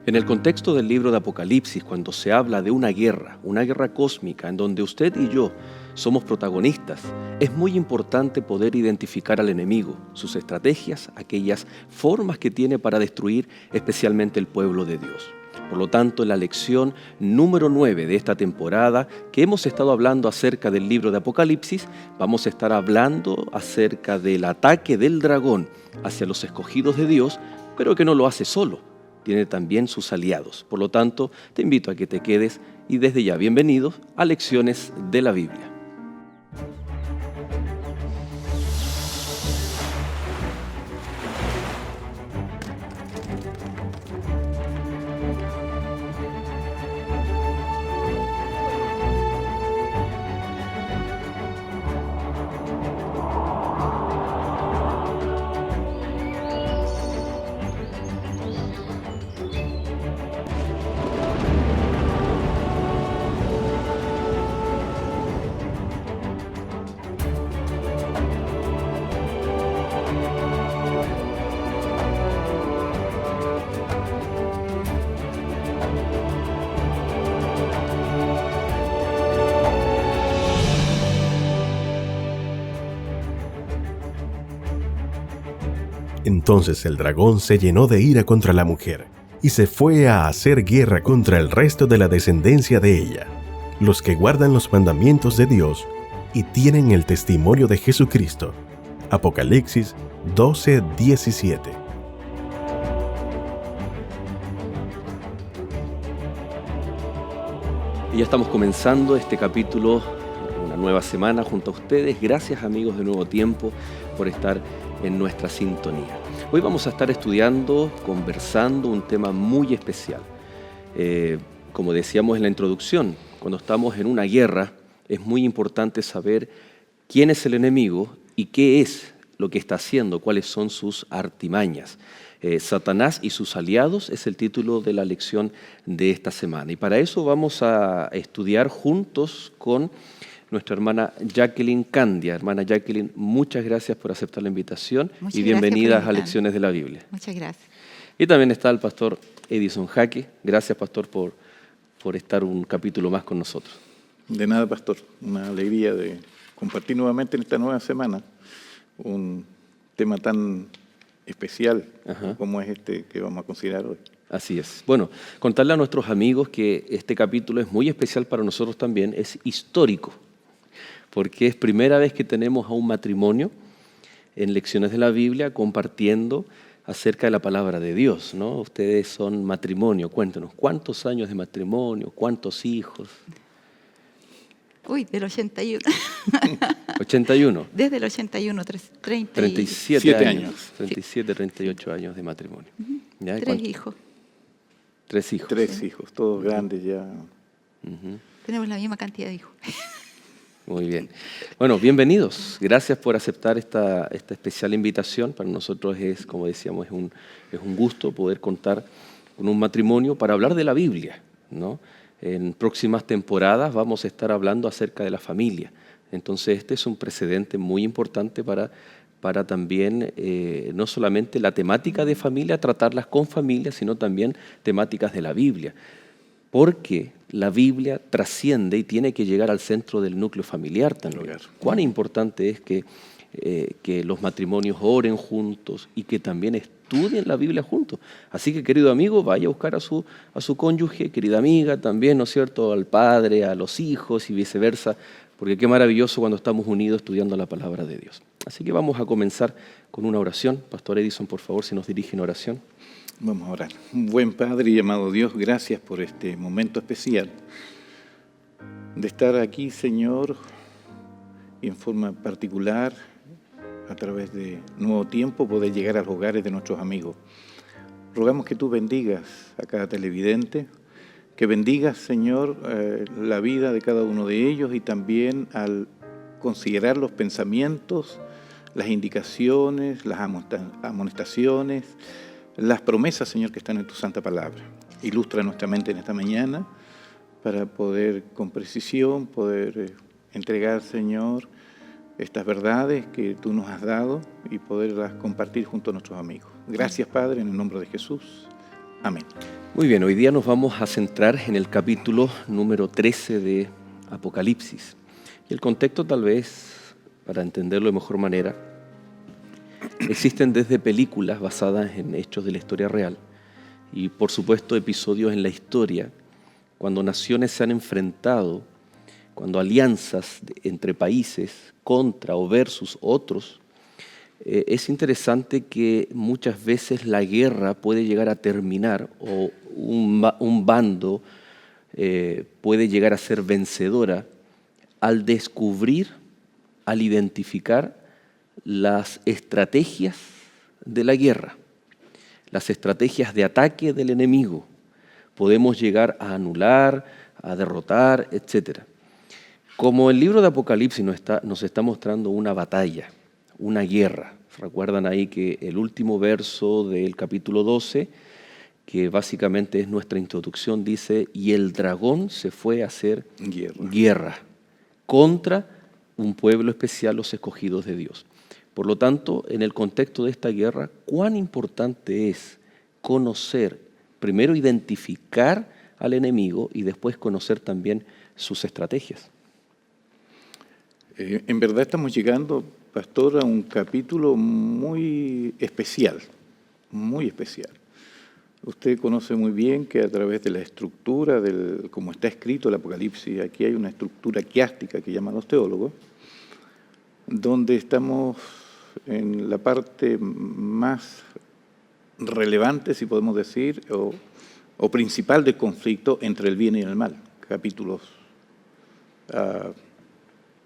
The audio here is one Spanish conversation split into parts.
En el contexto del libro de Apocalipsis, cuando se habla de una guerra cósmica en donde usted y yo somos protagonistas, es muy importante poder identificar al enemigo, sus estrategias, aquellas formas que tiene para destruir especialmente el pueblo de Dios. Por lo tanto, en la lección número 9 de esta temporada, que hemos estado hablando acerca del libro de Apocalipsis, vamos a estar hablando acerca del ataque del dragón hacia los escogidos de Dios, pero que no lo hace solo. Tiene también sus aliados. Por lo tanto, te invito a que te quedes y desde ya bienvenidos a Lecciones de la Biblia. Entonces el dragón se llenó de ira contra la mujer y se fue a hacer guerra contra el resto de la descendencia de ella, los que guardan los mandamientos de Dios y tienen el testimonio de Jesucristo. Apocalipsis 12:17. Y ya estamos comenzando este capítulo, una nueva semana junto a ustedes. Gracias, amigos de Nuevo Tiempo, por estar en nuestra sintonía. Hoy vamos a estar estudiando, conversando un tema muy especial. Como decíamos en la introducción, cuando estamos en una guerra es muy importante saber quién es el enemigo y qué es lo que está haciendo, cuáles son sus artimañas. Satanás y sus aliados es el título de la lección de esta semana. Y para eso vamos a estudiar juntos con nuestra hermana Jacqueline Candia. Hermana Jacqueline, muchas gracias por aceptar la invitación y bienvenidas a Lecciones de la Biblia. Muchas gracias. Y también está el pastor Edison Jaque. Gracias, pastor, por estar un capítulo más con nosotros. De nada, pastor. Una alegría de compartir nuevamente en esta nueva semana un tema tan especial como es este que vamos a considerar hoy. Así es. Bueno, contarle a nuestros amigos que este capítulo es muy especial para nosotros también, es histórico, porque es primera vez que tenemos a un matrimonio en Lecciones de la Biblia compartiendo acerca de la palabra de Dios, ¿no? Ustedes son matrimonio, cuéntenos, ¿cuántos años de matrimonio? ¿Cuántos hijos? Uy, del 81. 81. Desde el 81, 37 años. Sí. 37, 38 años de matrimonio. ¿Ya? Tres hijos. Tres hijos. Tres hijos, todos grandes ya. Tenemos la misma cantidad de hijos. Muy bien. Bueno, bienvenidos. Gracias por aceptar esta especial invitación. Para nosotros es, como decíamos, es un gusto poder contar con un matrimonio para hablar de la Biblia, ¿no? En próximas temporadas vamos a estar hablando acerca de la familia. Entonces este es un precedente muy importante para también, no solamente la temática de familia, tratarlas con familia, sino también temáticas de la Biblia. Porque la Biblia trasciende y tiene que llegar al centro del núcleo familiar también. Cuán importante es que los matrimonios oren juntos y que también estudien la Biblia juntos. Así que, querido amigo, vaya a buscar a su cónyuge, querida amiga, también, ¿no es cierto?, al padre, a los hijos y viceversa, porque qué maravilloso cuando estamos unidos estudiando la palabra de Dios. Así que vamos a comenzar con una oración. Pastor Edison, por favor, si nos dirige en oración. Vamos a orar. Buen Padre y amado Dios, gracias por este momento especial de estar aquí, Señor, y en forma particular, a través de Nuevo Tiempo, poder llegar a los hogares de nuestros amigos. Rogamos que tú bendigas a cada televidente, que bendigas, Señor, la vida de cada uno de ellos y también al considerar los pensamientos, las indicaciones, las amonestaciones, las promesas, Señor, que están en tu santa palabra. Ilustra nuestra mente en esta mañana para poder con precisión, poder entregar, Señor, estas verdades que tú nos has dado y poderlas compartir junto a nuestros amigos. Gracias, Padre, en el nombre de Jesús. Amén. Muy bien, hoy día nos vamos a centrar en el capítulo número 13 de Apocalipsis. Y el contexto, tal vez, para entenderlo de mejor manera, existen desde películas basadas en hechos de la historia real y, por supuesto, episodios en la historia, cuando naciones se han enfrentado, cuando alianzas entre países contra o versus otros. Es interesante que muchas veces la guerra puede llegar a terminar o un bando puede llegar a ser vencedora al descubrir, al identificar las estrategias de la guerra, las estrategias de ataque del enemigo. Podemos llegar a anular, a derrotar, etc. Como el libro de Apocalipsis nos está mostrando una batalla, una guerra. Recuerdan ahí que el último verso del capítulo 12, que básicamente es nuestra introducción, dice: y el dragón se fue a hacer guerra contra un pueblo especial, los escogidos de Dios. Por lo tanto, en el contexto de esta guerra, cuán importante es conocer, primero identificar al enemigo y después conocer también sus estrategias. En verdad estamos llegando, pastor, a un capítulo muy especial, muy especial. Usted conoce muy bien que a través de la estructura, como está escrito el Apocalipsis, aquí hay una estructura quiástica que llaman los teólogos, donde estamos en la parte más relevante, si podemos decir, o principal del conflicto entre el bien y el mal. Capítulos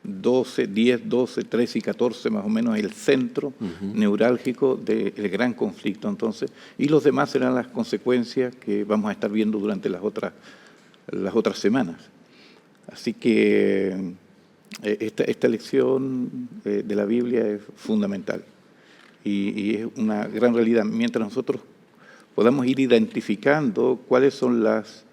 10, 12, 13 y 14, más o menos, el centro neurálgico del gran conflicto. Entonces, y los demás serán las consecuencias que vamos a estar viendo durante las otras semanas. Así que esta lección de la Biblia es fundamental y es una gran realidad. Mientras nosotros podamos ir identificando cuáles son las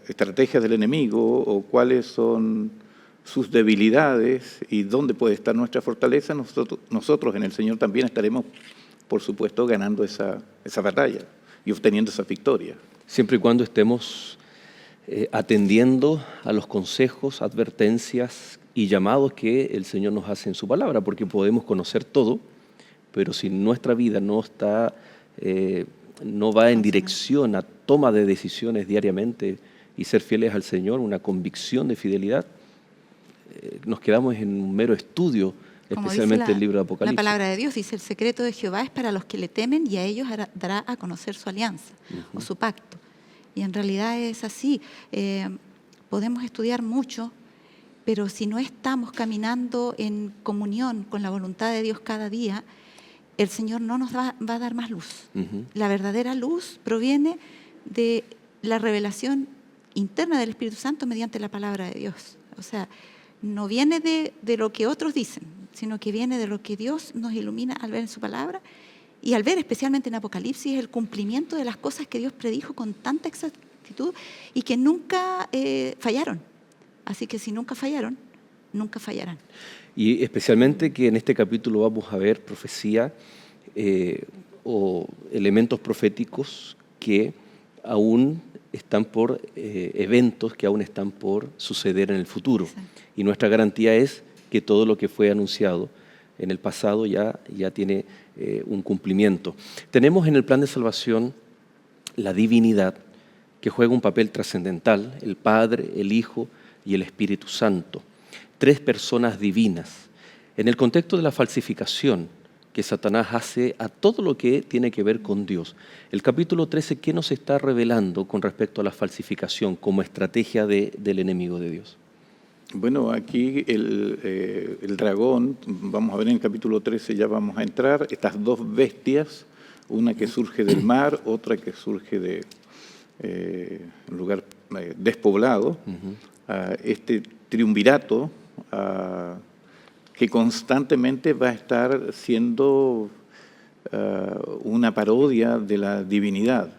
estrategias del enemigo o cuáles son sus debilidades y dónde puede estar nuestra fortaleza, nosotros en el Señor también estaremos, por supuesto, ganando esa batalla y obteniendo esa victoria. Siempre y cuando estemos atendiendo a los consejos, advertencias y llamados que el Señor nos hace en su palabra, porque podemos conocer todo, pero si nuestra vida no va en dirección a toma de decisiones diariamente y ser fieles al Señor, una convicción de fidelidad, nos quedamos en un mero estudio, especialmente el libro de Apocalipsis. La palabra de Dios dice: el secreto de Jehová es para los que le temen y a ellos dará a conocer su alianza o su pacto. Y en realidad es así. Podemos estudiar mucho, pero si no estamos caminando en comunión con la voluntad de Dios cada día, el Señor no nos va a dar más luz. La verdadera luz proviene de la revelación interna del Espíritu Santo mediante la palabra de Dios. O sea, no viene de lo que otros dicen, sino que viene de lo que Dios nos ilumina al ver en su palabra y al ver especialmente en Apocalipsis el cumplimiento de las cosas que Dios predijo con tanta exactitud y que nunca fallaron. Así que si nunca fallaron, nunca fallarán. Y especialmente que en este capítulo vamos a ver profecía o elementos proféticos que aún están por eventos que aún están por suceder en el futuro. Exacto. Y nuestra garantía es que todo lo que fue anunciado en el pasado ya tiene un cumplimiento. Tenemos en el plan de salvación la divinidad que juega un papel trascendental, el Padre, el Hijo y el Espíritu Santo. 3 personas divinas. En el contexto de la falsificación que Satanás hace a todo lo que tiene que ver con Dios. El capítulo 13, ¿qué nos está revelando con respecto a la falsificación como estrategia del enemigo de Dios? Bueno, aquí el dragón, vamos a ver en el capítulo 13, ya vamos a entrar, estas 2 bestias, una que surge del mar, otra que surge de un lugar despoblado, este triunvirato que constantemente va a estar siendo una parodia de la divinidad.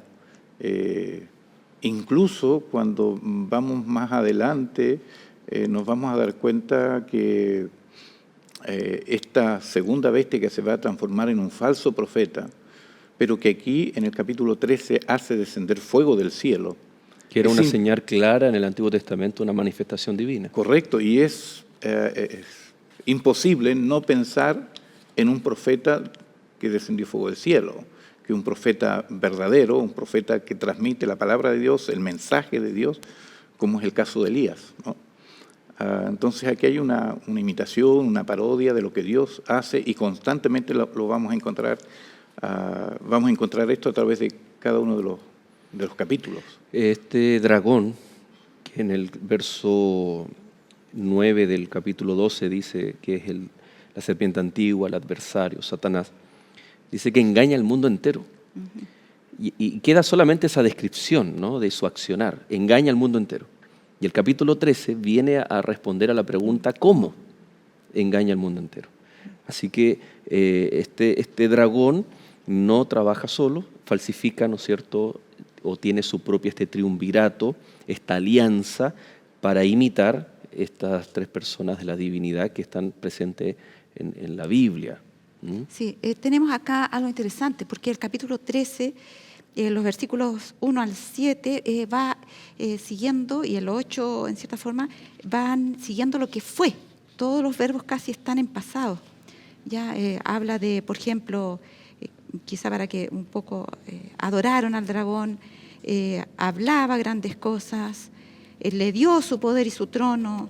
Incluso cuando vamos más adelante, nos vamos a dar cuenta que esta segunda bestia que se va a transformar en un falso profeta pero que aquí en el capítulo 13 hace descender fuego del cielo. Que era una Sí. señal clara en el Antiguo Testamento, una manifestación divina. Correcto, y es imposible no pensar en un profeta que descendió fuego del cielo, que un profeta verdadero, un profeta que transmite la palabra de Dios, el mensaje de Dios, como es el caso de Elías, ¿no? Entonces aquí hay una imitación, una parodia de lo que Dios hace y constantemente lo vamos a encontrar. Vamos a encontrar esto a través de cada uno de los capítulos. Este dragón, que en el verso 9 del capítulo 12 dice que es la serpiente antigua, el adversario, Satanás, dice que engaña al mundo entero. Y queda solamente esa descripción, ¿no?, de su accionar, engaña al mundo entero. Y el capítulo 13 viene a responder a la pregunta ¿cómo engaña al mundo entero? Así que este dragón no trabaja solo, falsifica, ¿no es cierto?, o tiene su propio triunvirato, esta alianza para imitar estas tres personas de la divinidad que están presentes en la Biblia. ¿Mm? Sí, tenemos acá algo interesante, porque el capítulo 13, los versículos 1 al 7, va siguiendo, y el 8, en cierta forma, van siguiendo lo que fue. Todos los verbos casi están en pasado. Ya habla de, por ejemplo, quizá para que un poco adoraron al dragón, hablaba grandes cosas, le dio su poder y su trono,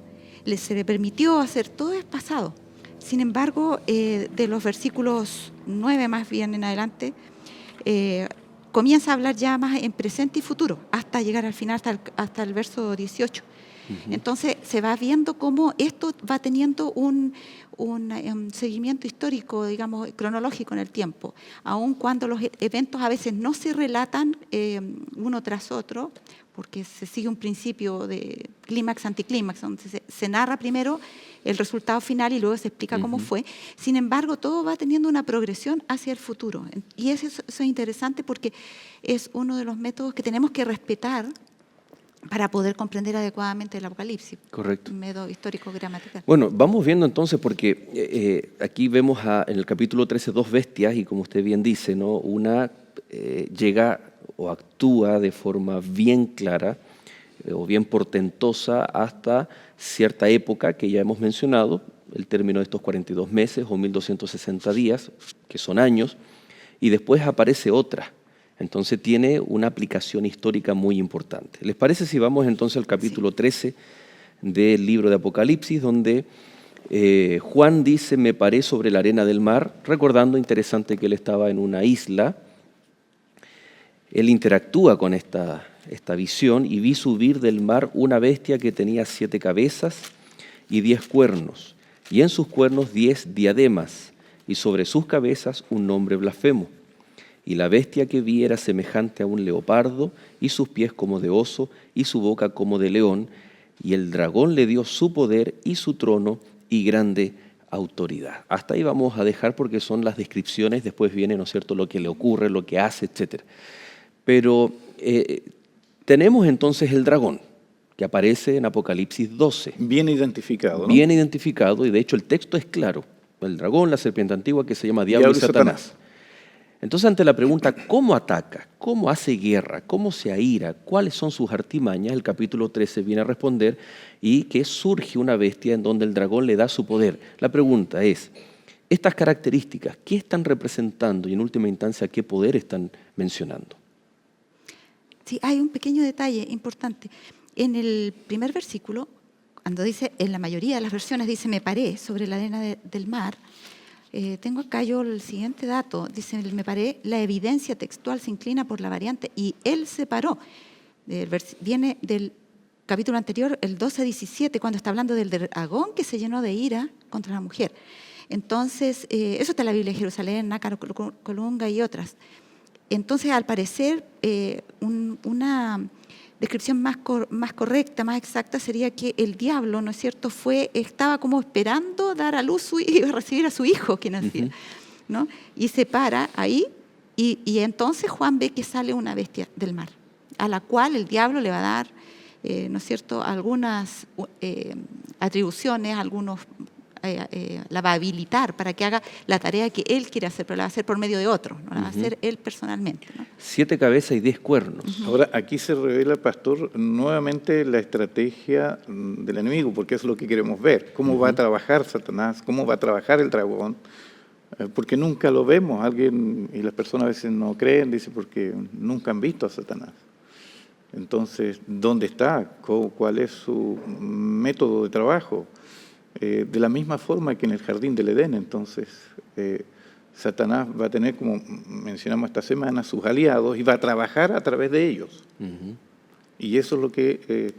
se le permitió hacer, todo es pasado. Sin embargo, de los versículos 9 más bien en adelante, comienza a hablar ya más en presente y futuro, hasta llegar al final, hasta el verso 18. Entonces se va viendo cómo esto va teniendo un seguimiento histórico, digamos, cronológico en el tiempo, aun cuando los eventos a veces no se relatan uno tras otro, porque se sigue un principio de clímax, anticlímax, donde se narra primero el resultado final y luego se explica cómo fue. Sin embargo, todo va teniendo una progresión hacia el futuro. Y eso es interesante porque es uno de los métodos que tenemos que respetar para poder comprender adecuadamente el Apocalipsis. Correcto. Un método histórico-gramatical. Bueno, vamos viendo entonces, porque aquí vemos en el capítulo 13 dos bestias, y como usted bien dice, ¿no?, una llega o actúa de forma bien clara o bien portentosa hasta cierta época que ya hemos mencionado, el término de estos 42 meses o 1260 días, que son años, y después aparece otra. Entonces tiene una aplicación histórica muy importante. ¿Les parece si vamos entonces al capítulo 13 del libro de Apocalipsis, donde Juan dice, me paré sobre la arena del mar, recordando, interesante, que él estaba en una isla. Él interactúa con esta visión y vi subir del mar una bestia que tenía 7 cabezas y 10 cuernos, y en sus cuernos 10 diademas, y sobre sus cabezas un nombre blasfemo. Y la bestia que vi era semejante a un leopardo, y sus pies como de oso, y su boca como de león, y el dragón le dio su poder y su trono y grande autoridad. Hasta ahí vamos a dejar porque son las descripciones, después viene, ¿no es cierto?, lo que le ocurre, lo que hace, etc. Pero tenemos entonces el dragón, que aparece en Apocalipsis 12. Bien identificado, ¿no? Bien identificado, y de hecho el texto es claro. El dragón, la serpiente antigua, que se llama Diablo y Satanás. Entonces, ante la pregunta, ¿cómo ataca? ¿Cómo hace guerra? ¿Cómo se aira? ¿Cuáles son sus artimañas? El capítulo 13 viene a responder, y que surge una bestia en donde el dragón le da su poder. La pregunta es, estas características, ¿qué están representando y en última instancia qué poder están mencionando? Sí, hay un pequeño detalle importante. En el primer versículo, cuando dice, en la mayoría de las versiones dice, me paré sobre la arena del mar, tengo acá yo el siguiente dato, dice, me paré, la evidencia textual se inclina por la variante, y él se paró. Viene del capítulo anterior, el 12-17, cuando está hablando del dragón que se llenó de ira contra la mujer. Entonces, eso está en la Biblia de Jerusalén, Nácar, Colunga y otras. Entonces, al parecer, una descripción más correcta, más exacta, sería que el diablo, ¿no es cierto?, estaba como esperando dar a luz y recibir a su hijo que nacía, ¿no? Y se para ahí, y entonces Juan ve que sale una bestia del mar, a la cual el diablo le va a dar, ¿no es cierto?, algunas atribuciones, algunos la va a habilitar para que haga la tarea que él quiere hacer, pero la va a hacer por medio de otro, no la va a hacer él personalmente, ¿no? 7 cabezas y 10 cuernos. Ahora, aquí se revela, pastor, nuevamente la estrategia del enemigo, porque es lo que queremos ver. Cómo va a trabajar Satanás, cómo va a trabajar el dragón, porque nunca lo vemos. Alguien, y las personas a veces no creen, dice, porque nunca han visto a Satanás. Entonces, ¿dónde está? ¿Cuál es su método de trabajo? De la misma forma que en el jardín del Edén. Entonces, Satanás va a tener, como mencionamos esta semana, sus aliados y va a trabajar a través de ellos. Y eso es lo que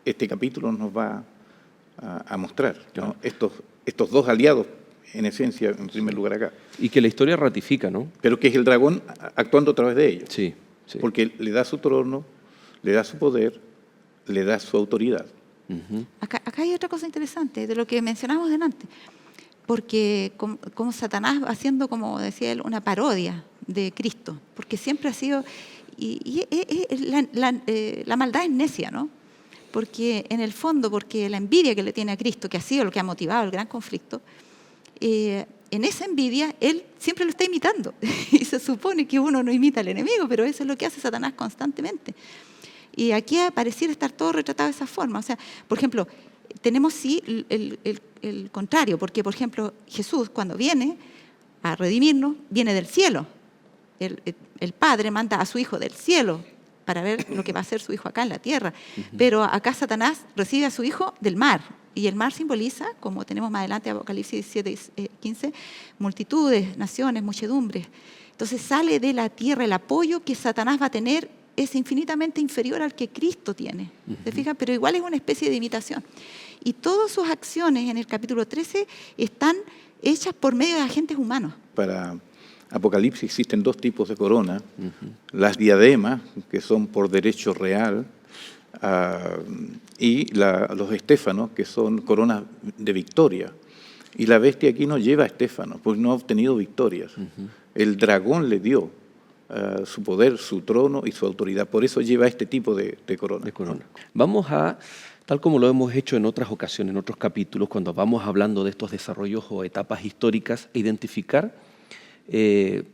este capítulo nos va a mostrar, ¿no? Estos dos aliados, en esencia, en primer lugar acá. Y que la historia ratifica, ¿no? Pero que es el dragón actuando a través de ellos. Sí. Porque le da su trono, le da su poder, le da su autoridad. Acá hay otra cosa interesante de lo que mencionamos delante, porque como Satanás va haciendo, como decía él, una parodia de Cristo, porque siempre ha sido, la maldad es necia, ¿no? Porque en el fondo, porque la envidia que le tiene a Cristo, que ha sido lo que ha motivado el gran conflicto, en esa envidia, él siempre lo está imitando. Y se supone que uno no imita al enemigo, pero eso es lo que hace Satanás constantemente. Y aquí pareciera estar todo retratado de esa forma. O sea, por ejemplo, tenemos sí el contrario, porque, por ejemplo, Jesús, cuando viene a redimirnos, viene del cielo. El Padre manda a su Hijo del cielo para ver lo que va a hacer su Hijo acá en la tierra. Pero acá Satanás recibe a su Hijo del mar. Y el mar simboliza, como tenemos más adelante, Apocalipsis 7:15, multitudes, naciones, muchedumbres. Entonces sale de la tierra el apoyo que Satanás va a tener, es infinitamente inferior al que Cristo tiene. ¿Se fijan? Pero igual es una especie de imitación. Y todas sus acciones en el capítulo 13 están hechas por medio de agentes humanos. Para Apocalipsis existen dos tipos de corona. Las diademas, que son por derecho real, y los estéfanos, que son coronas de victoria. Y la bestia aquí no lleva estéfanos, pues no ha obtenido victorias. El dragón le dio su poder, su trono y su autoridad. Por eso lleva este tipo de corona. Vamos a, tal como lo hemos hecho en otras ocasiones, en otros capítulos, cuando vamos hablando de estos desarrollos o etapas históricas, a identificar de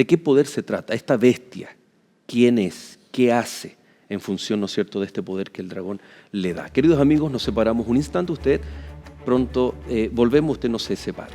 qué poder se trata, esta bestia, quién es, qué hace, en función, ¿no es cierto?, de este poder que el dragón le da. Queridos amigos, nos separamos un instante, usted pronto volvemos, usted no se separe.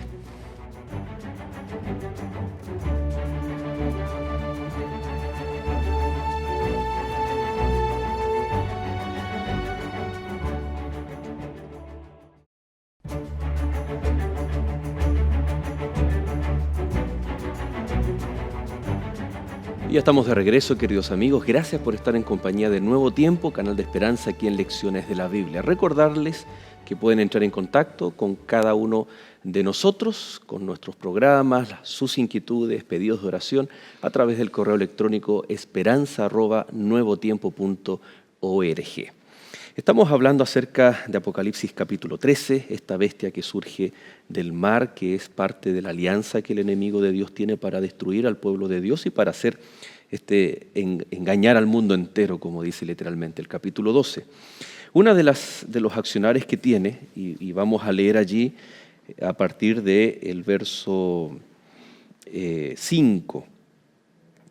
Y ya estamos de regreso, queridos amigos. Gracias por estar en compañía de Nuevo Tiempo, canal de esperanza aquí en Lecciones de la Biblia. Recordarles que pueden entrar en contacto con cada uno de nosotros, con nuestros programas, sus inquietudes, pedidos de oración, a través del correo electrónico esperanza@nuevotiempo.org. Estamos hablando acerca de Apocalipsis capítulo 13, esta bestia que surge del mar, que es parte de la alianza que el enemigo de Dios tiene para destruir al pueblo de Dios y para hacer engañar al mundo entero, como dice literalmente el capítulo 12. Una de los accionarios que tiene, y vamos a leer allí a partir del verso 5,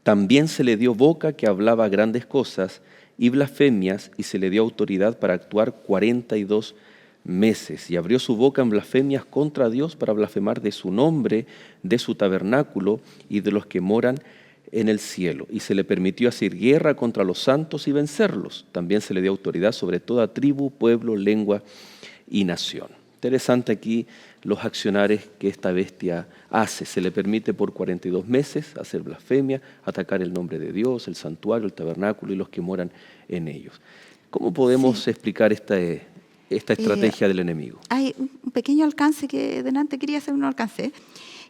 también se le dio boca que hablaba grandes cosas y blasfemias, y se le dio autoridad para actuar 42 meses. Y abrió su boca en blasfemias contra Dios para blasfemar de su nombre, de su tabernáculo y de los que moran en el cielo. Y se le permitió hacer guerra contra los santos y vencerlos. También se le dio autoridad sobre toda tribu, pueblo, lengua y nación. Interesante aquí los accionares que esta bestia hace. Se le permite por 42 meses hacer blasfemia, atacar el nombre de Dios, el santuario, el tabernáculo y los que moran en ellos. ¿Cómo podemos explicar esta estrategia del enemigo? Hay un pequeño alcance que delante quería hacer un alcance,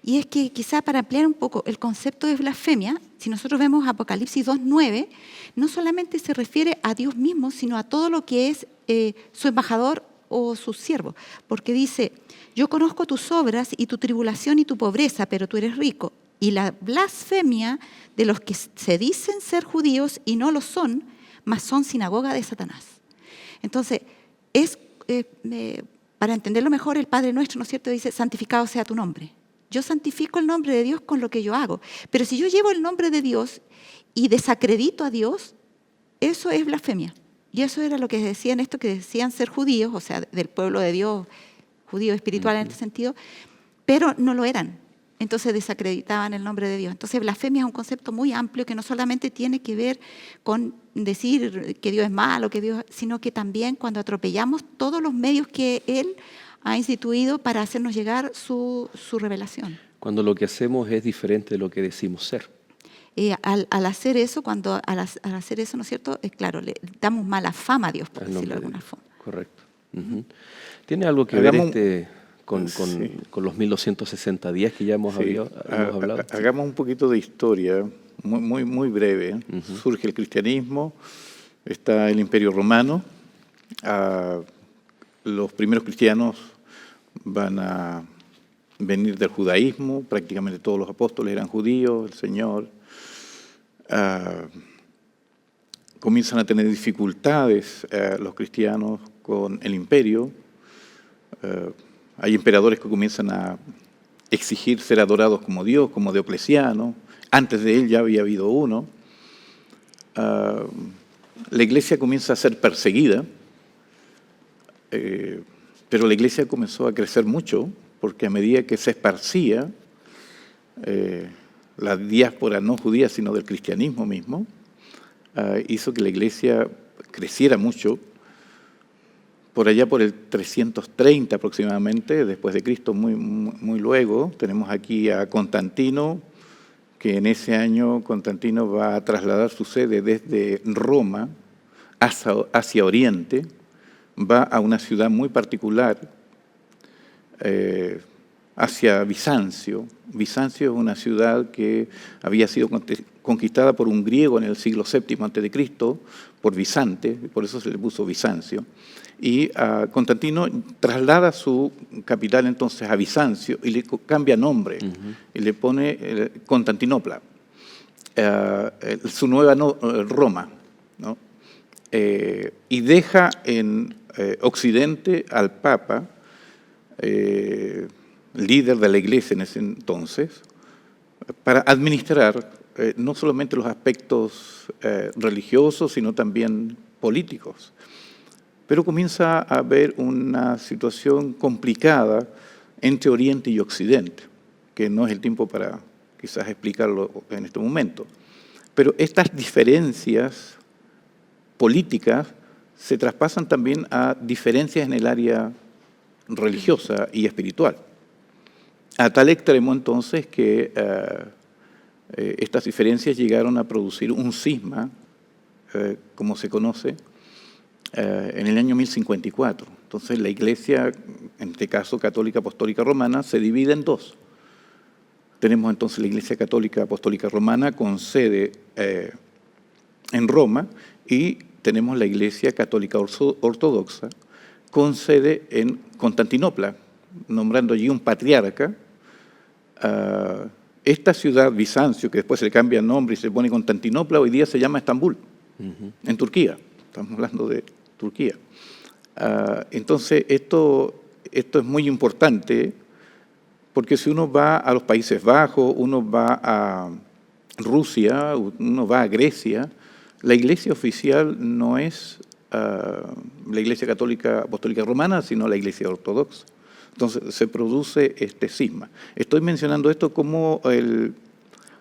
y es que quizá para ampliar un poco el concepto de blasfemia, si nosotros vemos Apocalipsis 2:9, no solamente se refiere a Dios mismo, sino a todo lo que es su embajador o su siervo, porque dice: yo conozco tus obras y tu tribulación y tu pobreza, pero tú eres rico. Y la blasfemia de los que se dicen ser judíos y no lo son, mas son sinagoga de Satanás. Entonces, es para entenderlo mejor, el Padre Nuestro, ¿no es cierto?, dice, santificado sea tu nombre. Yo santifico el nombre de Dios con lo que yo hago. Pero si yo llevo el nombre de Dios y desacredito a Dios, eso es blasfemia. Y eso era lo que decían esto, que decían ser judíos, o sea, del pueblo de Dios, judío espiritual en este sentido, pero no lo eran. Entonces desacreditaban el nombre de Dios. Entonces blasfemia es un concepto muy amplio que no solamente tiene que ver con decir que Dios es malo, sino que también cuando atropellamos todos los medios que Él ha instituido para hacernos llegar su revelación. Cuando lo que hacemos es diferente de lo que decimos ser. Al hacer eso, al hacer eso, ¿no es cierto? Claro, le damos mala fama a Dios, por decirlo de alguna forma. Correcto. ¿Tiene algo que ver con los 1260 días que ya hemos hablado? Hagamos un poquito de historia, muy breve. Surge el cristianismo, está el Imperio Romano. Los primeros cristianos van a venir del judaísmo, prácticamente todos los apóstoles eran judíos, el Señor. Comienzan a tener dificultades los cristianos con el imperio. Hay emperadores que comienzan a exigir ser adorados como Dios, como Diocleciano. Antes de él ya había habido uno. La iglesia comienza a ser perseguida, pero la iglesia comenzó a crecer mucho, porque a medida que se esparcía la diáspora no judía, sino del cristianismo mismo, hizo que la iglesia creciera mucho. Por allá por el 330 aproximadamente, después de Cristo, muy luego, tenemos aquí a Constantino, que en ese año Constantino va a trasladar su sede desde Roma hacia Oriente, va a una ciudad muy particular, hacia Bizancio. Bizancio es una ciudad que había sido conquistada por un griego en el siglo VII a.C., por Bizante, por eso se le puso Bizancio. Y Constantino traslada su capital entonces a Bizancio y le cambia nombre y le pone Constantinopla, su nueva Roma, ¿no? Y deja en Occidente al Papa, líder de la iglesia en ese entonces, para administrar no solamente los aspectos religiosos, sino también políticos. Pero comienza a haber una situación complicada entre Oriente y Occidente, que no es el tiempo para quizás explicarlo en este momento. Pero estas diferencias políticas se traspasan también a diferencias en el área religiosa y espiritual. A tal extremo entonces que estas diferencias llegaron a producir un cisma, como se conoce, en el año 1054. Entonces la Iglesia, en este caso católica apostólica romana, se divide en dos. Tenemos entonces la Iglesia católica apostólica romana con sede en Roma y tenemos la Iglesia católica ortodoxa con sede en Constantinopla, nombrando allí un patriarca. Esta ciudad, Bizancio, que después se le cambia el nombre y se pone Constantinopla, hoy día se llama Estambul, en Turquía. Estamos hablando de Turquía. Entonces, esto es muy importante, porque si uno va a los Países Bajos, uno va a Rusia, uno va a Grecia, la iglesia oficial no es la Iglesia Católica Apostólica Romana, sino la Iglesia Ortodoxa. Entonces, se produce este cisma. Estoy mencionando esto como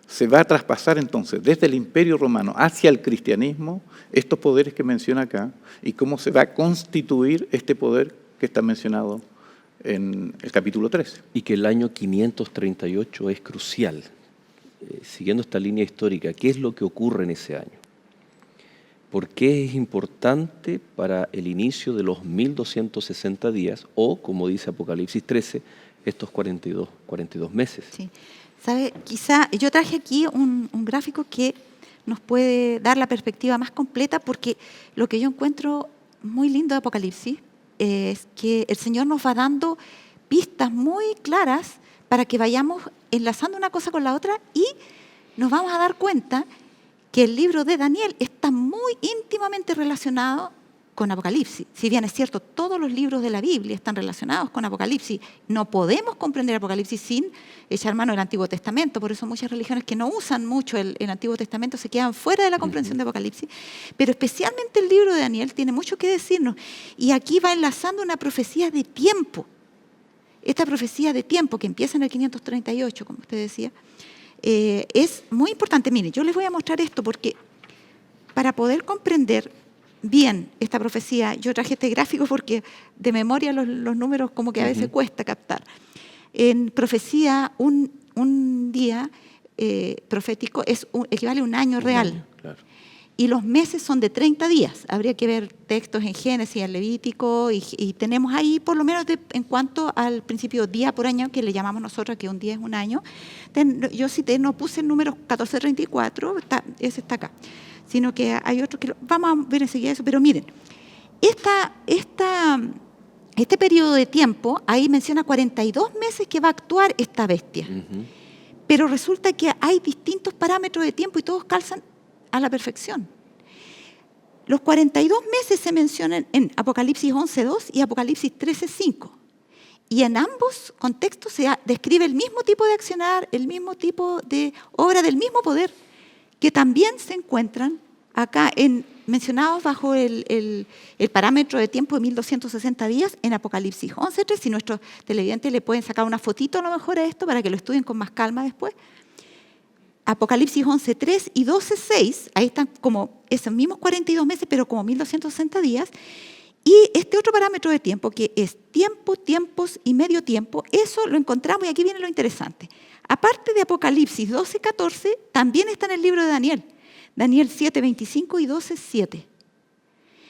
se va a traspasar entonces desde el Imperio Romano hacia el cristianismo estos poderes que menciona acá y cómo se va a constituir este poder que está mencionado en el capítulo 13. Y que el año 538 es crucial. Siguiendo esta línea histórica, ¿qué es lo que ocurre en ese año? ¿Por qué es importante para el inicio de los 1260 días o, como dice Apocalipsis 13, estos 42 meses? Sí. ¿Sabe? Quizá yo traje aquí un gráfico que nos puede dar la perspectiva más completa, porque lo que yo encuentro muy lindo de Apocalipsis es que el Señor nos va dando pistas muy claras para que vayamos enlazando una cosa con la otra y nos vamos a dar cuenta que el libro de Daniel está muy íntimamente relacionado con Apocalipsis. Si bien es cierto, todos los libros de la Biblia están relacionados con Apocalipsis, no podemos comprender Apocalipsis sin echar mano del Antiguo Testamento. Por eso muchas religiones que no usan mucho el Antiguo Testamento se quedan fuera de la comprensión de Apocalipsis. Pero especialmente el libro de Daniel tiene mucho que decirnos. Y aquí va enlazando una profecía de tiempo. Esta profecía de tiempo que empieza en el 538, como usted decía, es muy importante. Mire, yo les voy a mostrar esto porque para poder comprender bien esta profecía, yo traje este gráfico porque de memoria los números como que a veces cuesta captar. En profecía, un día profético equivale a un año real. Claro. Y los meses son de 30 días. Habría que ver textos en Génesis, en Levítico, y tenemos ahí, por lo menos en cuanto al principio día por año, que le llamamos nosotros, que un día es un año. Yo cité, no puse el número 1434, ese está acá, sino que hay otro que vamos a ver enseguida eso. Pero miren, este periodo de tiempo, ahí menciona 42 meses que va a actuar esta bestia. Pero resulta que hay distintos parámetros de tiempo y todos calzan a la perfección. Los 42 meses se mencionan en Apocalipsis 11.2 y Apocalipsis 13.5. Y en ambos contextos se describe el mismo tipo de accionar, el mismo tipo de obra del mismo poder, que también se encuentran acá mencionados bajo el parámetro de tiempo de 1260 días en Apocalipsis 11.3. Si nuestros televidentes le pueden sacar una fotito a lo mejor a esto para que lo estudien con más calma después. Apocalipsis 11.3 y 12.6, ahí están como esos mismos 42 meses, pero como 1260 días. Y este otro parámetro de tiempo, que es tiempo, tiempos y medio tiempo, eso lo encontramos, y aquí viene lo interesante. Aparte de Apocalipsis 12.14, también está en el libro de Daniel. Daniel 7.25 y 12.7.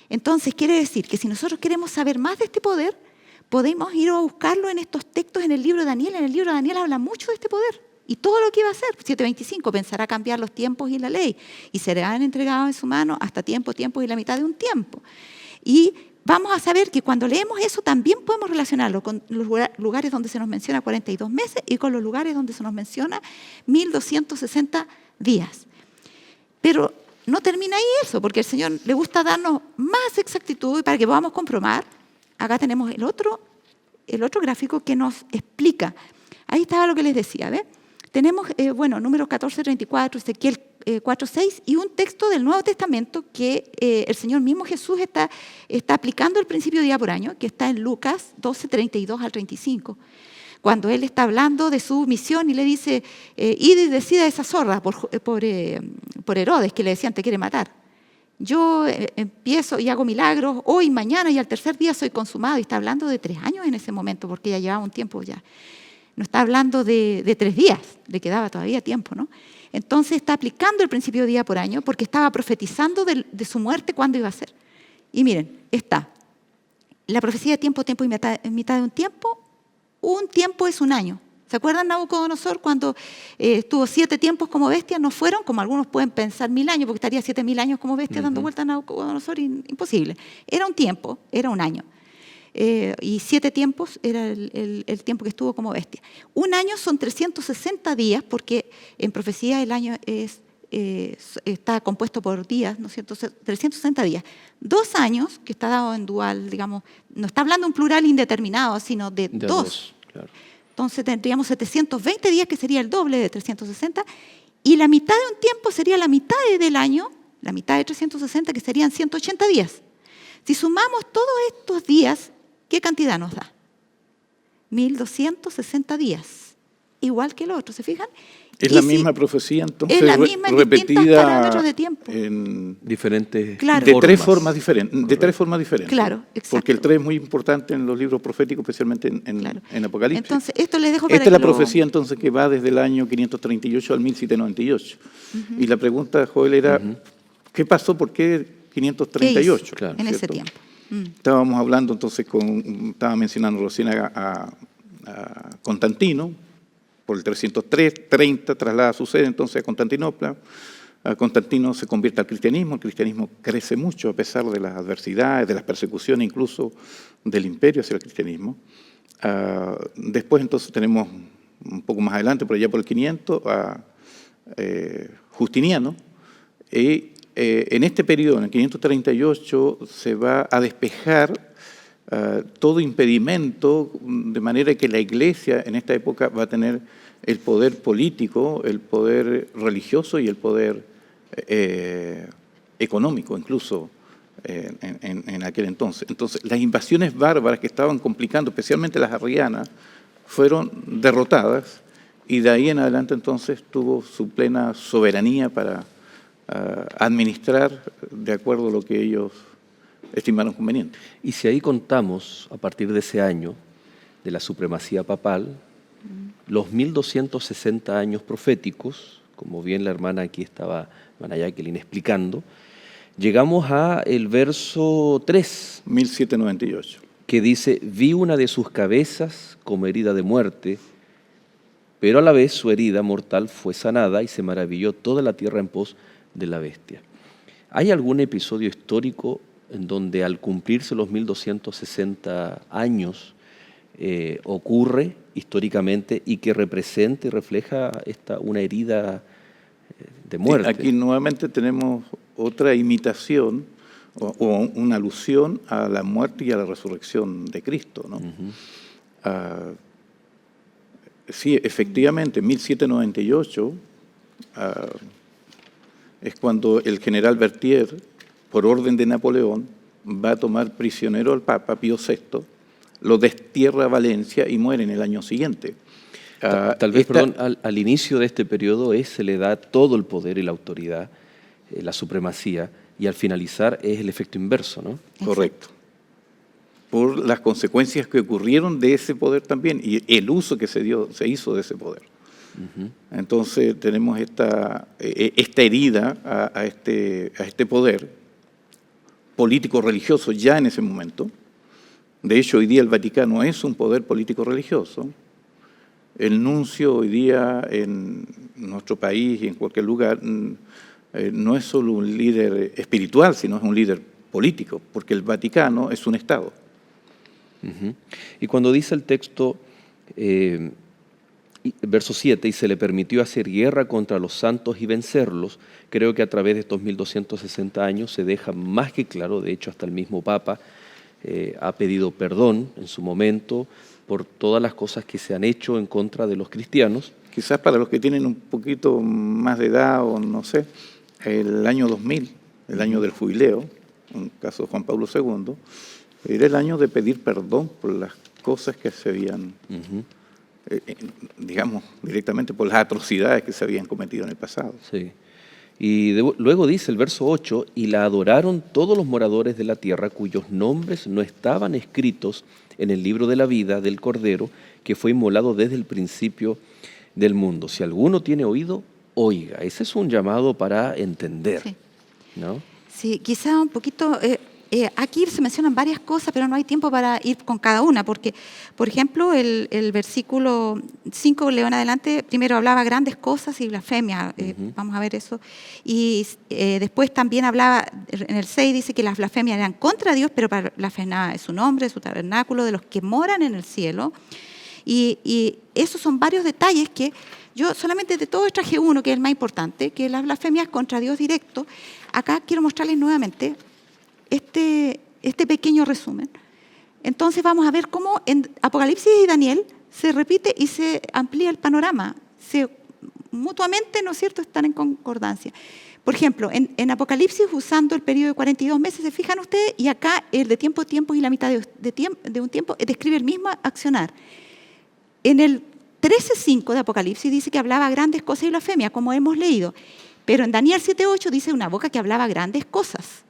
Entonces, quiere decir que si nosotros queremos saber más de este poder, podemos ir a buscarlo en estos textos en el libro de Daniel. En el libro de Daniel habla mucho de este poder. Y todo lo que iba a hacer, 7.25, pensará cambiar los tiempos y la ley, y serán entregados en su mano hasta tiempos y la mitad de un tiempo. Y vamos a saber que cuando leemos eso también podemos relacionarlo con los lugares donde se nos menciona 42 meses y con los lugares donde se nos menciona 1260 días. Pero no termina ahí eso, porque el Señor le gusta darnos más exactitud y para que podamos comprobar. Acá tenemos el otro gráfico que nos explica. Ahí estaba lo que les decía, ¿ves? Tenemos, números 14.34, Ezequiel 4.6 y un texto del Nuevo Testamento que el Señor mismo Jesús está aplicando el principio día por año, que está en Lucas 12.32 al 35, cuando Él está hablando de su misión y le dice, id y decida esa zorra por Herodes, que le decían, te quiere matar. Yo empiezo y hago milagros hoy, mañana y al tercer día soy consumado. Y está hablando de 3 años en ese momento, porque ya llevaba un tiempo ya. No está hablando de 3 días, le quedaba todavía tiempo, ¿no? Entonces está aplicando el principio día por año porque estaba profetizando de su muerte cuándo iba a ser. Y miren, está la profecía de tiempo y mitad de un tiempo es un año. ¿Se acuerdan Nabucodonosor cuando tuvo 7 tiempos como bestia? No fueron, como algunos pueden pensar, 1000 años, porque estaría 7000 años como bestia dando vueltas a Nabucodonosor, imposible. Era un tiempo, era un año. Y 7 tiempos era el tiempo que estuvo como bestia. Un año son 360 días, porque en profecía el año está compuesto por días, ¿no es cierto? 360 días. 2 años, que está dado en dual, digamos, no está hablando en plural indeterminado, sino de 2. Claro. Entonces tendríamos 720 días, que sería el doble de 360, y la mitad de un tiempo sería la mitad del año, la mitad de 360, que serían 180 días. Si sumamos todos estos días, ¿qué cantidad nos da? 1260 días, igual que el otro, ¿se fijan? Es la misma profecía, entonces, es la misma repetida parámetros de tiempo. en diferentes claro. tres formas diferentes. Claro, exacto. Porque el 3 es muy importante en los libros proféticos, especialmente en Apocalipsis. Entonces, esto les dejo para Esta es la profecía entonces que va desde el año 538 al 1798. Y la pregunta, Joel, era, ¿qué pasó? ¿Por qué 538? Claro, en ese tiempo. Estábamos hablando entonces, estaba mencionando recién a Constantino, por el 330 traslada su sede entonces a Constantinopla. Constantino se convierte al cristianismo, el cristianismo crece mucho a pesar de las adversidades, de las persecuciones incluso del imperio hacia el cristianismo. Después entonces tenemos un poco más adelante, por allá por el 500, a Justiniano, y en este periodo, en el 538, se va a despejar todo impedimento, de manera que la Iglesia en esta época va a tener el poder político, el poder religioso y el poder económico, incluso en aquel entonces. Entonces, las invasiones bárbaras que estaban complicando, especialmente las arrianas, fueron derrotadas, y de ahí en adelante entonces tuvo su plena soberanía para administrar de acuerdo a lo que ellos estimaron conveniente. Y si ahí contamos, a partir de ese año, de la supremacía papal, los 1260 años proféticos, como bien la hermana aquí estaba, hermana Jacqueline, explicando, llegamos a el verso 3. 1798. Que dice, vi una de sus cabezas como herida de muerte, pero a la vez su herida mortal fue sanada y se maravilló toda la tierra en pos de la bestia. ¿Hay algún episodio histórico en donde al cumplirse los 1260 años ocurre históricamente y que represente y refleja una herida de muerte? Aquí nuevamente tenemos otra imitación o una alusión a la muerte y a la resurrección de Cristo, ¿no? Sí, efectivamente, en 1798 es cuando el general Berthier, por orden de Napoleón, va a tomar prisionero al Papa Pío VI, lo destierra a Valencia y muere en el año siguiente. Tal vez, perdón, al inicio de este periodo se le da todo el poder y la autoridad, la supremacía, y al finalizar es el efecto inverso, ¿no? Correcto. Por las consecuencias que ocurrieron de ese poder también y el uso que se hizo de ese poder. Entonces tenemos esta herida a este poder político-religioso ya en ese momento. De hecho, hoy día el Vaticano es un poder político-religioso. El nuncio hoy día en nuestro país y en cualquier lugar no es solo un líder espiritual, sino es un líder político, porque el Vaticano es un Estado. Y cuando dice el texto, verso 7, y se le permitió hacer guerra contra los santos y vencerlos, creo que a través de estos 1260 años se deja más que claro, de hecho hasta el mismo Papa ha pedido perdón en su momento por todas las cosas que se han hecho en contra de los cristianos. Quizás para los que tienen un poquito más de edad o no sé, el año 2000, el año del jubileo, en el caso de Juan Pablo II, era el año de pedir perdón por las cosas que se habían, digamos, directamente por las atrocidades que se habían cometido en el pasado. Sí. Y luego dice el verso 8, y la adoraron todos los moradores de la tierra cuyos nombres no estaban escritos en el libro de la vida del Cordero, que fue inmolado desde el principio del mundo. Si alguno tiene oído, oiga. Ese es un llamado para entender, Sí. ¿no? Sí, quizá un poquito, aquí se mencionan varias cosas, pero no hay tiempo para ir con cada una, porque, por ejemplo, el versículo 5, leo en adelante, primero hablaba grandes cosas y blasfemia, vamos a ver eso, y después también hablaba, en el 6 dice que las blasfemias eran contra Dios, pero para blasfemar su nombre, su tabernáculo, de los que moran en el cielo, y esos son varios detalles que yo solamente de todo traje uno, que es el más importante, que es las blasfemias contra Dios directo. Acá quiero mostrarles nuevamente este pequeño resumen. Entonces vamos a ver cómo en Apocalipsis y Daniel se repite y se amplía el panorama. Mutuamente, ¿no es cierto?, están en concordancia. Por ejemplo, en Apocalipsis, usando el periodo de 42 meses, se fijan ustedes, y acá el de tiempo, tiempos y la mitad de un tiempo describe el mismo accionar. En el 13:5 de Apocalipsis dice que hablaba grandes cosas y blasfemia, como hemos leído. Pero en Daniel 7:8 dice una boca que hablaba grandes cosas.